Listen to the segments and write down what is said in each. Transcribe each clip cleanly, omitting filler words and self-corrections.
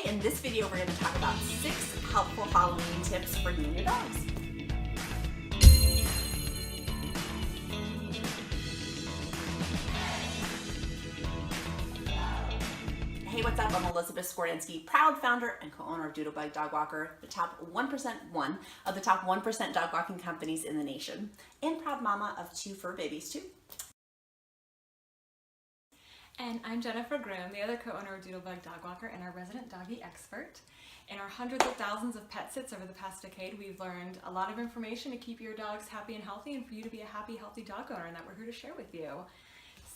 in this video we're going to talk about 6 helpful Halloween tips for you and your dogs. Hey, what's up? I'm Elizabeth Skorinsky, proud founder and co-owner of Doodlebug Dog Walker, the top 1% of the top 1% dog walking companies in the nation, and proud mama of 2 fur babies too. And I'm Jennifer Groom, the other co-owner of Doodlebug Dog Walker and our resident doggy expert. In our hundreds of thousands of pet sits over the past decade, we've learned a lot of information to keep your dogs happy and healthy and for you to be a happy, healthy dog owner, and that we're here to share with you.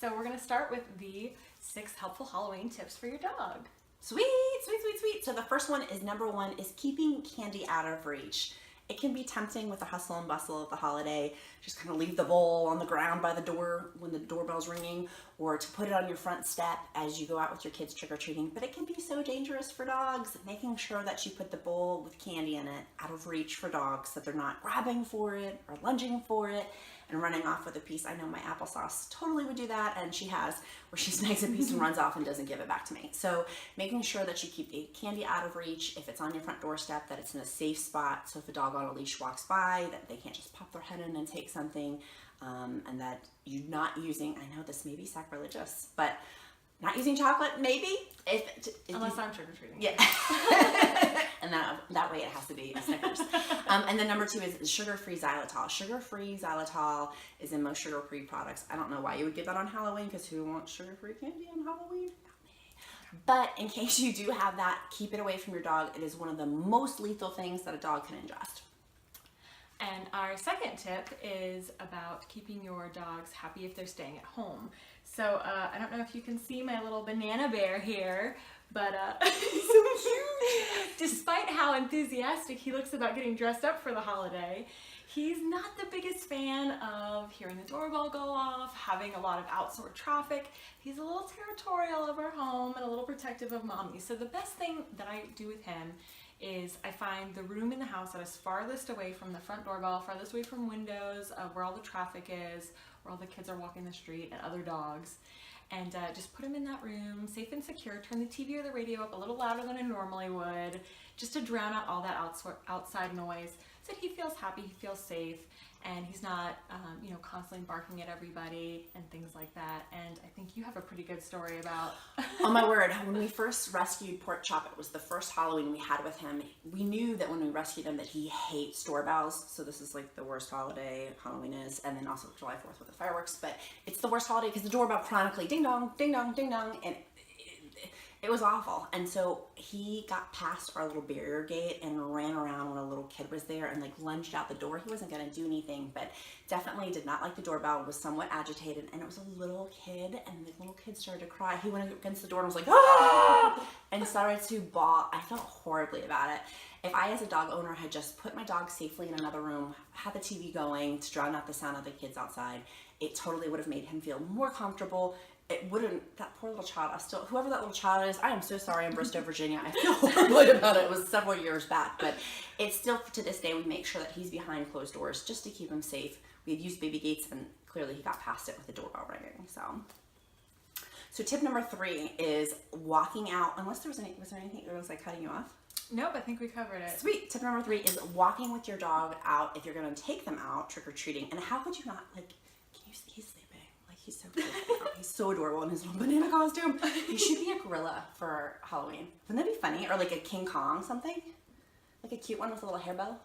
So we're going to start with the 6 helpful Halloween tips for your dog. Sweet. So the first one is number 1 is keeping candy out of reach. It can be tempting with the hustle and bustle of the holiday, just kind of leave the bowl on the ground by the door when the doorbell's ringing, or to put it on your front step as you go out with your kids trick-or-treating. But it can be so dangerous for dogs. Making sure that you put the bowl with candy in it out of reach for dogs, that they're not grabbing for it or lunging for it and running off with a piece. I know my applesauce totally would do that, and she has, where she snags a piece and runs off and doesn't give it back to me. So making sure that you keep the candy out of reach. If it's on your front doorstep, that it's in a safe spot, so if a dog on a leash walks by, that they can't just pop their head in and take something, and that you're not using, I know this may be sacrilegious, but not using chocolate, maybe? Unless I'm trick-or-treating. Yeah. And that way it has to be a Snickers. And then number 2 is sugar-free xylitol. Sugar-free xylitol is in most sugar-free products. I don't know why you would give that on Halloween, because who wants sugar-free candy on Halloween? Not me. But in case you do have that, keep it away from your dog. It is one of the most lethal things that a dog can ingest. And our second tip is about keeping your dogs happy if they're staying at home. So I don't know if you can see my little banana bear here, but he's so cute. Despite how enthusiastic he looks about getting dressed up for the holiday, he's not the biggest fan of hearing the doorbell go off, having a lot of outdoor traffic. He's a little territorial of our home and a little protective of mommy. So the best thing that I do with him is I find the room in the house that is farthest away from the front doorbell, farthest away from windows, where all the traffic is, where all the kids are walking the street and other dogs, and just put him in that room, safe and secure. Turn the TV or the radio up a little louder than I normally would, just to drown out all that outside noise, so that he feels happy, he feels safe, and he's not, constantly barking at everybody and things like that. And I think you have a pretty good story about. Oh my word, when we first rescued Pork Chop, it was the first Halloween we had with him. We knew that when we rescued him that he hates doorbells, so this is like the worst holiday Halloween is, and then also July 4th with the fireworks, but it's the worst holiday because the doorbell chronically ding dong, ding dong, ding dong, and it was awful. And so he got past our little barrier gate and ran around when a little kid was there and like lunged out the door. He wasn't going to do anything, but definitely did not like the doorbell, was somewhat agitated, and it was a little kid, and the little kid started to cry. He went against the door and was like, ah, and started to bawl. I felt horribly about it. If I, as a dog owner, had just put my dog safely in another room, had the TV going to drown out the sound of the kids outside, it totally would have made him feel more comfortable. It wouldn't, that poor little child, whoever that little child is, I am so sorry in Bristow, Virginia. I feel horribly about it. It was several years back, but it's still, to this day, we make sure that he's behind closed doors just to keep him safe. We had used baby gates, and clearly he got past it with the doorbell ringing, So tip number 3 is walking out, unless was there anything that was like cutting you off? Nope, I think we covered it. Sweet. Tip number 3 is walking with your dog out if you're going to take them out trick-or-treating. And how could you not, like, can you see he's sleeping? Like, he's so cute. He's so adorable in his little banana costume. He should be a gorilla for Halloween. Wouldn't that be funny? Or like a King Kong something? Like a cute one with a little hair bow?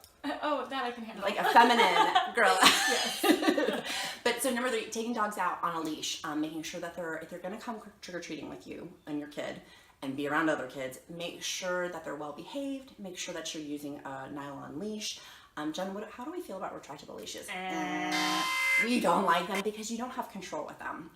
Oh, that I can handle. Like a feminine gorilla. Yes. But so number 3, taking dogs out on a leash. Making sure that if they're going to come trick-or-treating with you and your kid, and be around other kids, make sure that they're well behaved, make sure that you're using a nylon leash. Jen, how do we feel about retractable leashes? We don't like them because you don't have control with them.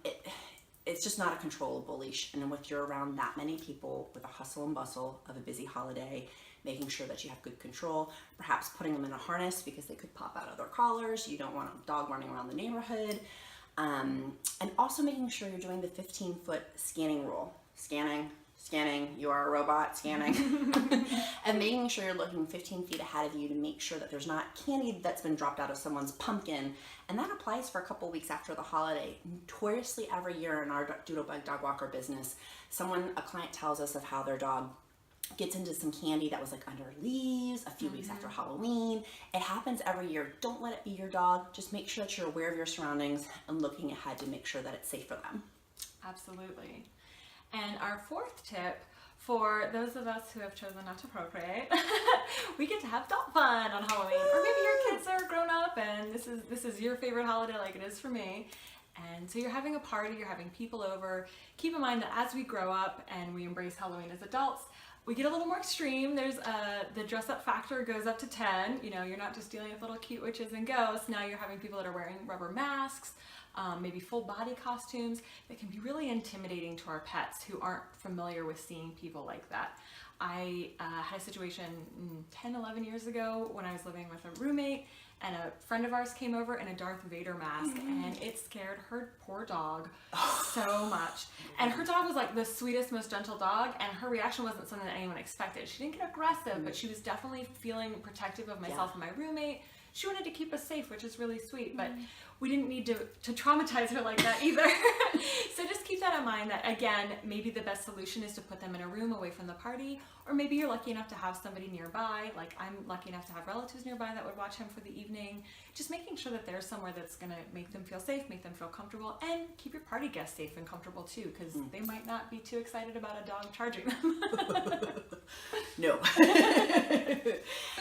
It's just not a controllable leash, and if you're around that many people with the hustle and bustle of a busy holiday, making sure that you have good control, perhaps putting them in a harness because they could pop out of their collars. You don't want a dog running around the neighborhood. And also making sure you're doing the 15-foot scanning rule. Scanning, you are a robot, scanning. And making sure you're looking 15 feet ahead of you to make sure that there's not candy that's been dropped out of someone's pumpkin. And that applies for a couple weeks after the holiday. Notoriously every year in our Doodlebug Dog Walker business, a client tells us of how their dog gets into some candy that was like under leaves a few weeks after Halloween. It happens every year. Don't let it be your dog. Just make sure that you're aware of your surroundings and looking ahead to make sure that it's safe for them. Absolutely. And our fourth tip, for those of us who have chosen not to procreate, we get to have dog fun on Halloween. Or maybe your kids are grown up and this is your favorite holiday like it is for me. And so you're having a party, you're having people over. Keep in mind that as we grow up and we embrace Halloween as adults, we get a little more extreme. There's the dress up factor goes up to 10. You know, you're not just dealing with little cute witches and ghosts. Now you're having people that are wearing rubber masks, maybe full body costumes that can be really intimidating to our pets who aren't familiar with seeing people like that. I had a situation 10, 11 years ago when I was living with a roommate, and a friend of ours came over in a Darth Vader mask, and it scared her poor dog so much. And her dog was like the sweetest, most gentle dog, and her reaction wasn't something that anyone expected. She didn't get aggressive, but she was definitely feeling protective of myself and my roommate. She wanted to keep us safe, which is really sweet, but we didn't need to traumatize her like that either. So just keep that in mind that, again, maybe the best solution is to put them in a room away from the party, or maybe you're lucky enough to have somebody nearby, like I'm lucky enough to have relatives nearby that would watch him for the evening. Just making sure that there's somewhere that's going to make them feel safe, make them feel comfortable, and keep your party guests safe and comfortable too, because they might not be too excited about a dog charging them. No.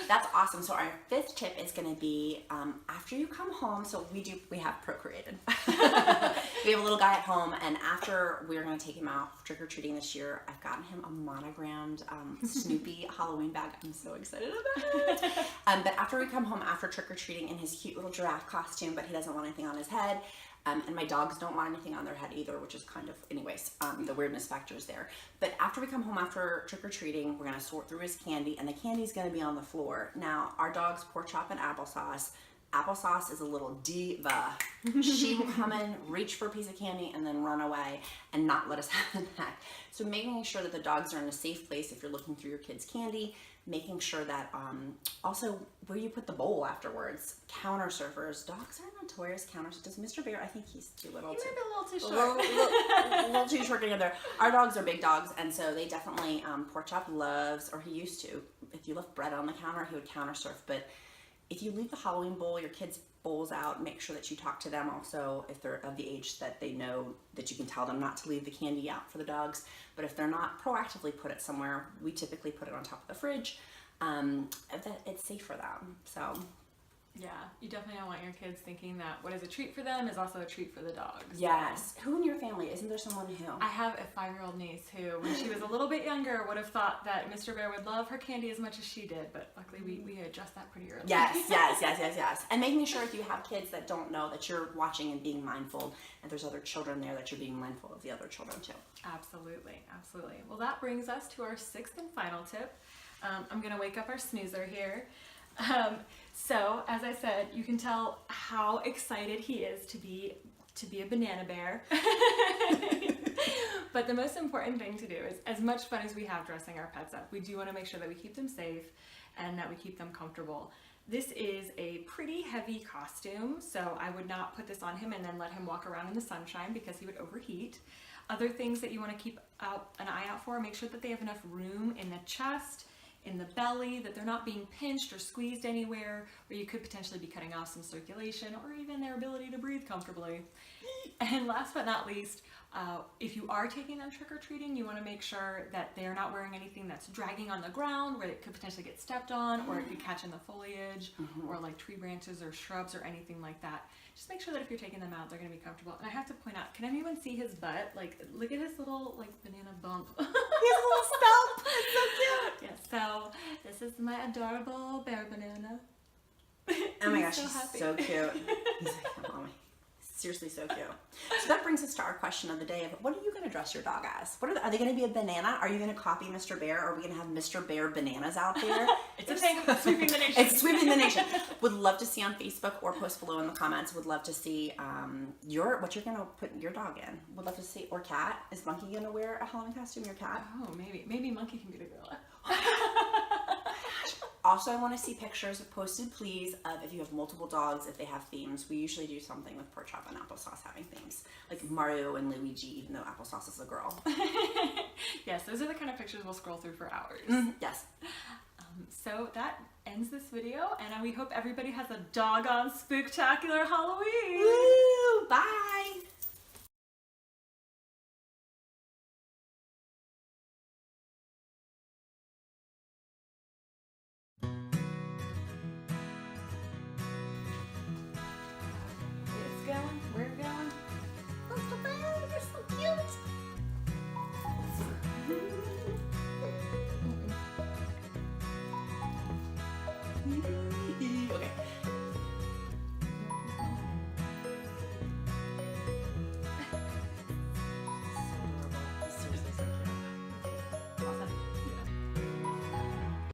That's awesome. So our fifth tip is going to be after you come home. So we have procreated. We have a little guy at home, and after we're going to take him out trick-or-treating this year, I've gotten him a monogrammed Snoopy Halloween bag. I'm so excited about it. But after we come home after trick-or-treating in his cute little giraffe costume, but he doesn't want anything on his head. And my dogs don't want anything on their head either, which is kind of, anyways, the weirdness factor is there. But after we come home after trick-or-treating, we're going to sort through his candy, and the candy's going to be on the floor. Now, our dog's Pork Chop and Applesauce. Applesauce is a little diva. She will come in, reach for a piece of candy, and then run away and not let us have the back. So making sure that the dogs are in a safe place if you're looking through your kids' candy, making sure that also where you put the bowl afterwards. Counter surfers. Dogs are notorious counter surfers. Does Mr. Bear, I think he's too little. He might be a little too A short. little too short together. Our dogs are big dogs, and so they definitely, Pork Chop loves, or he used to, if you left bread on the counter, he would counter surf. But if you leave the Halloween bowl, your kids' bowls out, make sure that you talk to them also if they're of the age that they know that you can tell them not to leave the candy out for the dogs. But if they're not, proactively put it somewhere. We typically put it on top of the fridge. That it's safe for them. So yeah, you definitely don't want your kids thinking that what is a treat for them is also a treat for the dogs. Yes. Who in your family? Isn't there someone who? I have a 5-year-old niece who, when she was a little bit younger, would have thought that Mr. Bear would love her candy as much as she did, but luckily we addressed that pretty early. Yes. And making sure if you have kids that don't know that you're watching and being mindful, and there's other children there that you're being mindful of the other children too. Absolutely. Well, that brings us to our sixth and final tip. I'm going to wake up our snoozer here. So, as I said, you can tell how excited he is to be a banana bear. But the most important thing to do is, as much fun as we have dressing our pets up, we do want to make sure that we keep them safe and that we keep them comfortable. This is a pretty heavy costume, so I would not put this on him and then let him walk around in the sunshine because he would overheat. Other things that you want to keep an eye out for, make sure that they have enough room in the chest, in the belly, that they're not being pinched or squeezed anywhere where you could potentially be cutting off some circulation or even their ability to breathe comfortably. And last but not least, if you are taking them trick-or-treating, you want to make sure that they're not wearing anything that's dragging on the ground where it could potentially get stepped on, or it could catch in the foliage, or like tree branches or shrubs or anything like that. Just make sure that if you're taking them out, they're going to be comfortable. And I have to point out, can anyone see his butt? Like, look at his little, like, banana bump. He has a little stump. It's so cute. Yes, so this is my adorable bear banana. Oh my gosh, so he's happy. so cute. He's like, oh, seriously so cute. So that brings us to our question of the day of what are you going to dress your dog as? Are they going to be a banana? Are you going to copy Mr. Bear? Are we going to have Mr. Bear bananas out there? It's a thing. Sweeping the nation. It's sweeping the nation. Would love to see on Facebook or post below in the comments. Would love to see what you're going to put your dog in. Would love to see, or cat. Is Monkey going to wear a Halloween costume? Your cat? Oh, maybe Monkey can be the gorilla. Also, I want to see pictures posted, please, of if you have multiple dogs, if they have themes. We usually do something with Pork Chop and Applesauce having themes, like Mario and Luigi, even though Applesauce is a girl. Yes, those are the kind of pictures we'll scroll through for hours. Yes. So that ends this video, and we hope everybody has a doggone spooktacular Halloween. Woo! Bye!